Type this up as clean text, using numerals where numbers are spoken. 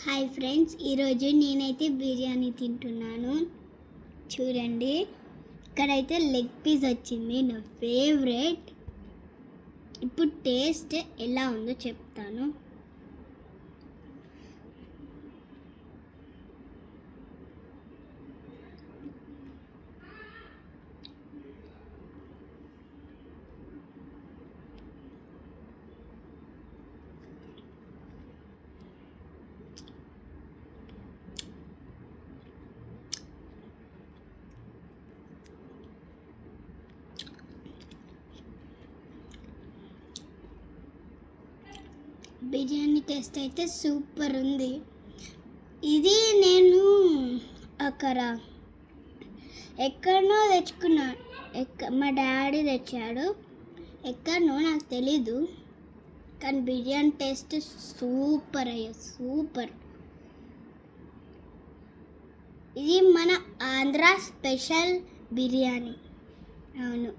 Hi friends, ఈరోజు నేనైతే బిర్యానీ తింటున్నాను. చూడండి, ఇక్కడైతే లెగ్ పీస్ వచ్చింది, నా ఫేవరెట్. ఇప్పుడు టేస్ట్ ఎలా ఉందో చెప్తాను. బిర్యానీ టేస్ట్ అయితే సూపర్ ఉంది. ఇది నేను ఎక్కడనో తెచ్చుకున్నా. మా డాడీ తెచ్చాడు, ఎక్కడనో నాకు తెలీదు. కానీ బిర్యానీ టేస్ట్ సూపర్ సూపర్. ఇది మన ఆంధ్ర స్పెషల్ బిర్యానీ. అవును.